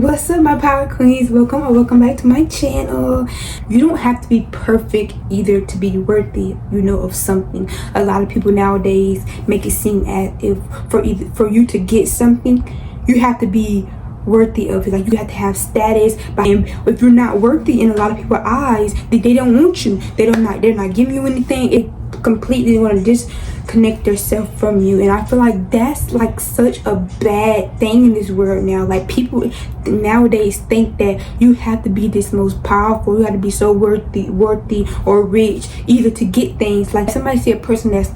What's up, my power queens? Welcome or welcome back to my channel. You don't have to be perfect either to be worthy, of something. A lot of people nowadays make it seem as if for you to get something, you have to be worthy of it. Like you have to have status. But if you're not worthy in a lot of people's eyes, they don't want you. They're not giving you anything. It completely want to disconnect themselves from you, and I feel like that's like such a bad thing in this world now. Like people nowadays think that you have to be this most powerful, you have to be so worthy or rich either to get things. Like somebody see a person that's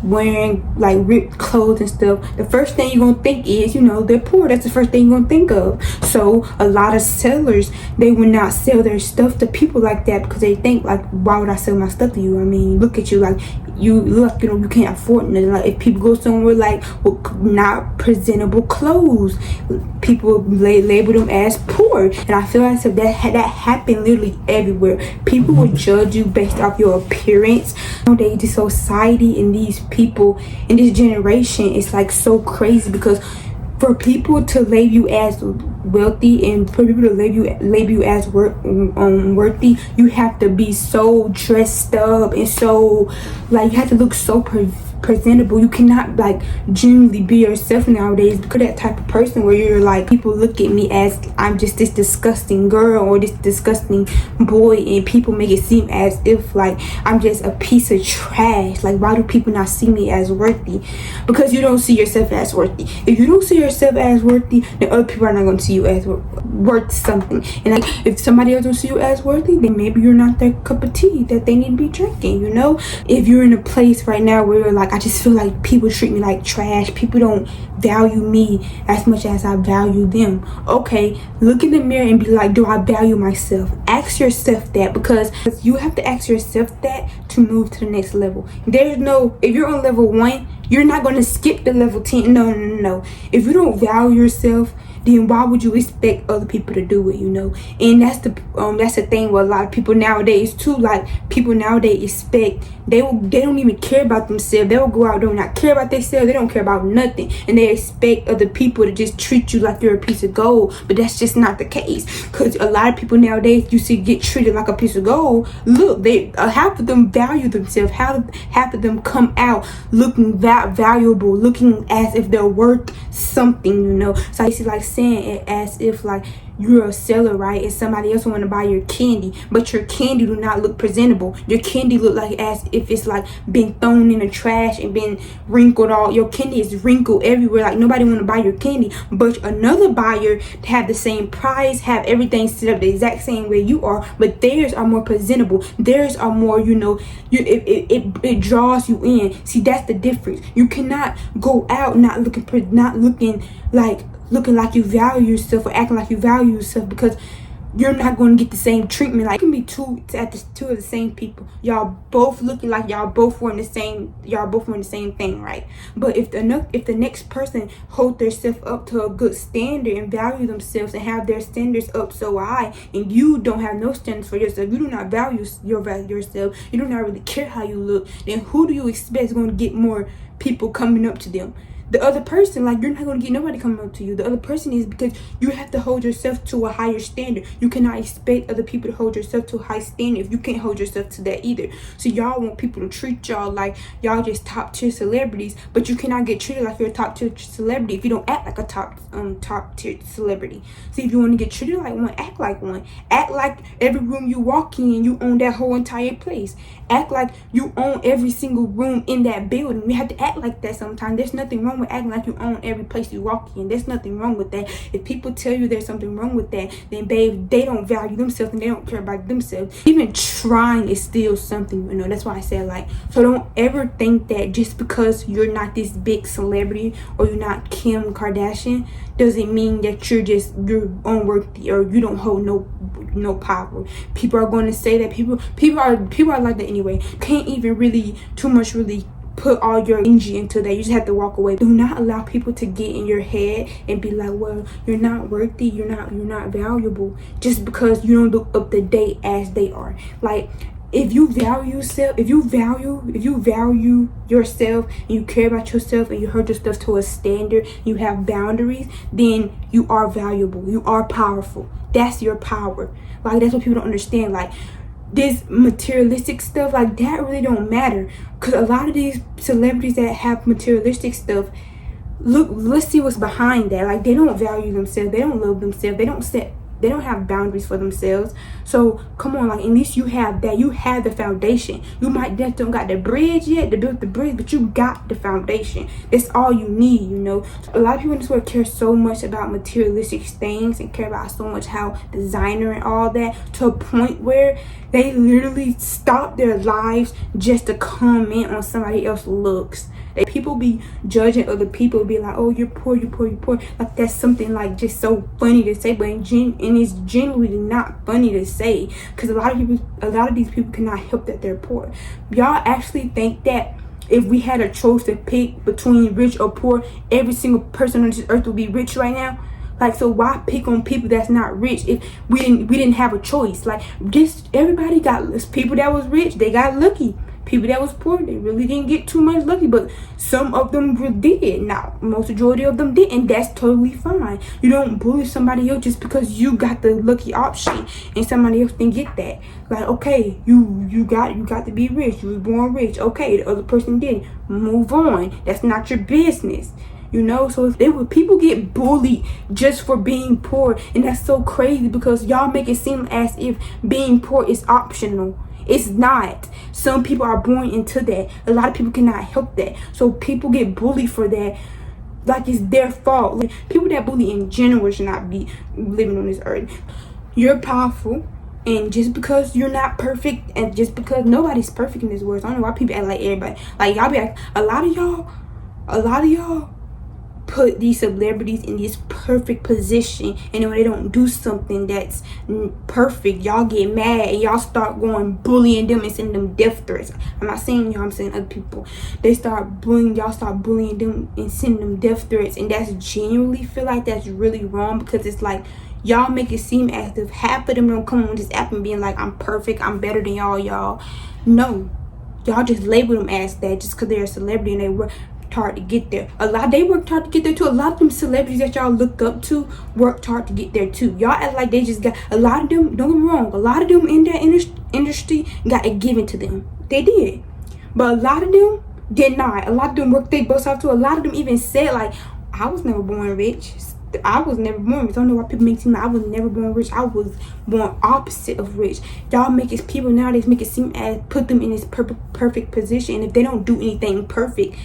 wearing like ripped clothes and stuff, the first thing you're gonna think is they're poor. That's the first thing you're gonna think of. So a lot of sellers, they will not sell their stuff to people like that because they think like, why would I sell my stuff to you? I mean, look at you, like you look, you can't afford it. Like if people go somewhere like with not presentable clothes, people label them as poor. And I feel like that happened literally everywhere. People will judge you based off your appearance. Nowadays, the society and these people in this generation is like so crazy, because for people to label you as wealthy and for people to label you as worthy, you have to be so dressed up and so like you have to look so presentable. You cannot like genuinely be yourself nowadays, because that type of person where you're like, people look at me as I'm just this disgusting girl or this disgusting boy, and people make it seem as if like I'm just a piece of trash. Like, why do people not see me as worthy? Because you don't see yourself as worthy. If you don't see yourself as worthy, then other people are not going to see you as worth something. And like if somebody else don't see you as worthy, then maybe you're not their cup of tea that they need to be drinking. If you're in a place right now where you're like, I just feel like people treat me like trash, people don't value me as much as I value them. Okay, look in the mirror and be like, do I value myself? Ask yourself that, because you have to ask yourself that to move to the next level. If you're on level 1, you're not going to skip the level 10. No. If you don't value yourself, then why would you expect other people to do it? And that's the thing with a lot of people nowadays too. Like people nowadays expect, they don't even care about themselves. They will go out, they do not care about themselves. They don't care about nothing, and they expect other people to just treat you like you're a piece of gold. But that's just not the case, because a lot of people nowadays you see get treated like a piece of gold. Look, they half of them value themselves. Half of them come out looking valuable, looking as if they're worth something. So it's like saying it as if like you're a seller, right? And somebody else want to buy your candy, but your candy do not look presentable. Your candy look like as if it's like been thrown in the trash and been wrinkled. All your candy is wrinkled everywhere. Like nobody want to buy your candy, but another buyer have the same price, have everything set up the exact same way you are, but theirs are more presentable. Theirs are more, it draws you in. See, that's the difference. You cannot go out not looking like you value yourself or acting like you value yourself, because you're not going to get the same treatment. Like, it can be two of the same people. Y'all both looking like y'all both wearing the same thing, right? But if the next person hold themselves up to a good standard and value themselves and have their standards up so high, and you don't have no standards for yourself, you do not value yourself, you do not really care how you look, then who do you expect is going to get more people coming up to them? The other person. Like, you're not going to get nobody coming up to you. The other person is, because you have to hold yourself to a higher standard. You cannot expect other people to hold yourself to a high standard if you can't hold yourself to that either. So y'all want people to treat y'all like y'all just top tier celebrities, but you cannot get treated like you're a top tier celebrity if you don't act like a top tier celebrity. So if you want to get treated like one, act like one. Act like every room you walk in, you own that whole entire place. Act like you own every single room in that building. You have to act like that sometimes. There's nothing wrong with acting like you own every place you walk in. There's nothing wrong with that. If people tell you there's something wrong with that, then babe, they don't value themselves and they don't care about themselves. Even trying is still something, That's why I said, like, so don't ever think that just because you're not this big celebrity or you're not Kim Kardashian doesn't mean that you're unworthy or you don't hold no power. People are going to say that. People are like that anyway. Can't even really put all your energy into that. You just have to walk away. Do not allow people to get in your head and be like, well, you're not worthy, you're not valuable, just because you don't look up to date as they are. Like, if you value yourself, if you value yourself and you care about yourself and you hold your stuff to a standard, you have boundaries, then you are valuable. You are powerful. That's your power. Like, that's what people don't understand. Like, this materialistic stuff, like, that really don't matter. Because a lot of these celebrities that have materialistic stuff, look, let's see what's behind that. Like, they don't value themselves. They don't love themselves. They don't have boundaries for themselves. So come on, like, at least you have that. You have the foundation. You might just don't got the bridge yet to build the bridge, but you got the foundation. That's all you need, you know. A lot of people in this world care so much about materialistic things and care about so much how designer and all that, to a point where they literally stop their lives just to comment on somebody else's looks. People be judging other people, be like, oh, you're poor, you're poor, you're poor. Like, that's something like just so funny to say, but it's genuinely not funny to say, because a lot of these people cannot help that they're poor. Y'all actually think that if we had a choice to pick between rich or poor, every single person on this earth would be rich right now? Like, so why pick on people that's not rich if we didn't have a choice? Like, just everybody got people that was rich, they got lucky. People that was poor, they really didn't get too much lucky, but some of them did. Now, most majority of them did, and that's totally fine. You don't bully somebody else just because you got the lucky option and somebody else didn't get that. Like, okay, you got to be rich. You were born rich. Okay, the other person didn't. Move on. That's not your business. You know, so if people get bullied just for being poor, and that's so crazy because y'all make it seem as if being poor is optional. It's not. Some people are born into that. A lot of people cannot help that. So people get bullied for that, like it's their fault. Like, people that bully in general should not be living on this earth. You're powerful, and just because you're not perfect, and just because nobody's perfect in this world, I don't know why people act like everybody. Like, y'all be like, a lot of y'all put these celebrities in this perfect position, and then when they don't do something that's perfect, y'all get mad and y'all start going bullying them and sending them death threats. I'm not saying y'all, I'm saying other people. They start bullying, y'all start bullying them and sending them death threats, and that's genuinely feel like that's really wrong, because it's like y'all make it seem as if half of them don't come on this app and being like, I'm perfect, I'm better than y'all. No, y'all just label them as that just because they're a celebrity and they work hard to get there. They worked hard to get there too. A lot of them celebrities that y'all look up to worked hard to get there too. Y'all act like they just got, a lot of them, don't get me wrong, a lot of them in that industry got it given to them. They did. But a lot of them did not. A lot of them worked their butts off too. A lot of them even said, like, I was never born rich. I was never born rich. I don't know why people make it seem like I was never born rich. I was born opposite of rich. Y'all make it, people nowadays make it seem as put them in this perfect position. And if they don't do anything perfect,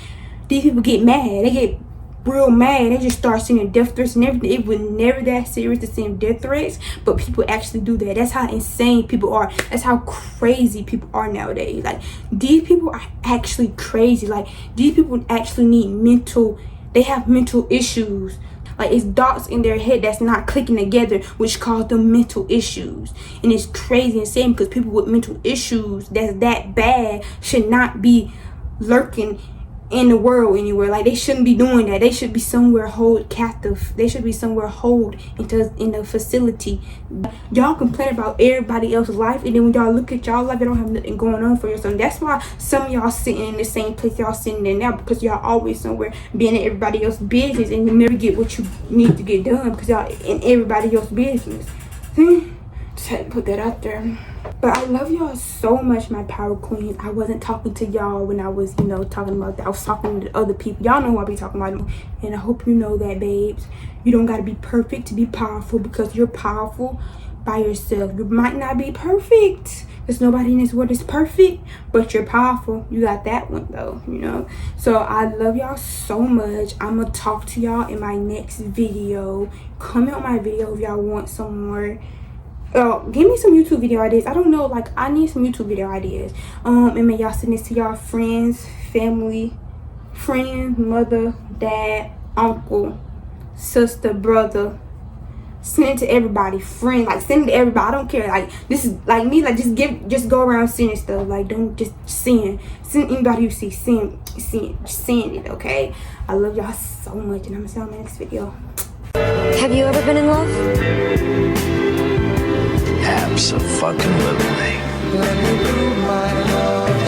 these people get mad. They get real mad. They just start sending death threats and everything. It was never that serious to send death threats, but people actually do that. That's how insane people are. That's how crazy people are nowadays. Like, these people are actually crazy. Like, these people actually need they have mental issues. Like, it's dots in their head that's not clicking together, which cause them mental issues. And it's crazy insane because people with mental issues that's that bad should not be lurking in the world anywhere. Like, they shouldn't be doing that. They should be somewhere hold captive. They should be somewhere hold in a facility. Y'all complain about everybody else's life, and then when y'all look at y'all life, you don't have nothing going on for yourself. That's why some of y'all sitting in the same place y'all sitting in now, because y'all always somewhere being in everybody else's business, and you never get what you need to get done because y'all in everybody else's business. Just had to put that out there. But I love y'all so much, my power queen. I wasn't talking to y'all when I was, talking about that. I was talking to other people. Y'all know who I be talking about. And I hope you know that, babes. You don't got to be perfect to be powerful, because you're powerful by yourself. You might not be perfect, because nobody in this world is perfect, but you're powerful. You got that one, though, So I love y'all so much. I'm going to talk to y'all in my next video. Comment on my video if y'all want some more. Give me some YouTube video ideas. I don't know, like, I need some YouTube video ideas. And may y'all send this to y'all friends, family, mother, dad, uncle, sister, brother. Send it to everybody, friend, like, send it to everybody. I don't care. Like, this is like me, like, just go around sending stuff. Like, don't just send anybody you see, send it, okay? I love y'all so much, and I'm gonna see y'all in my next video. Have you ever been in love? Abso-fucking-lutely. Let me prove my love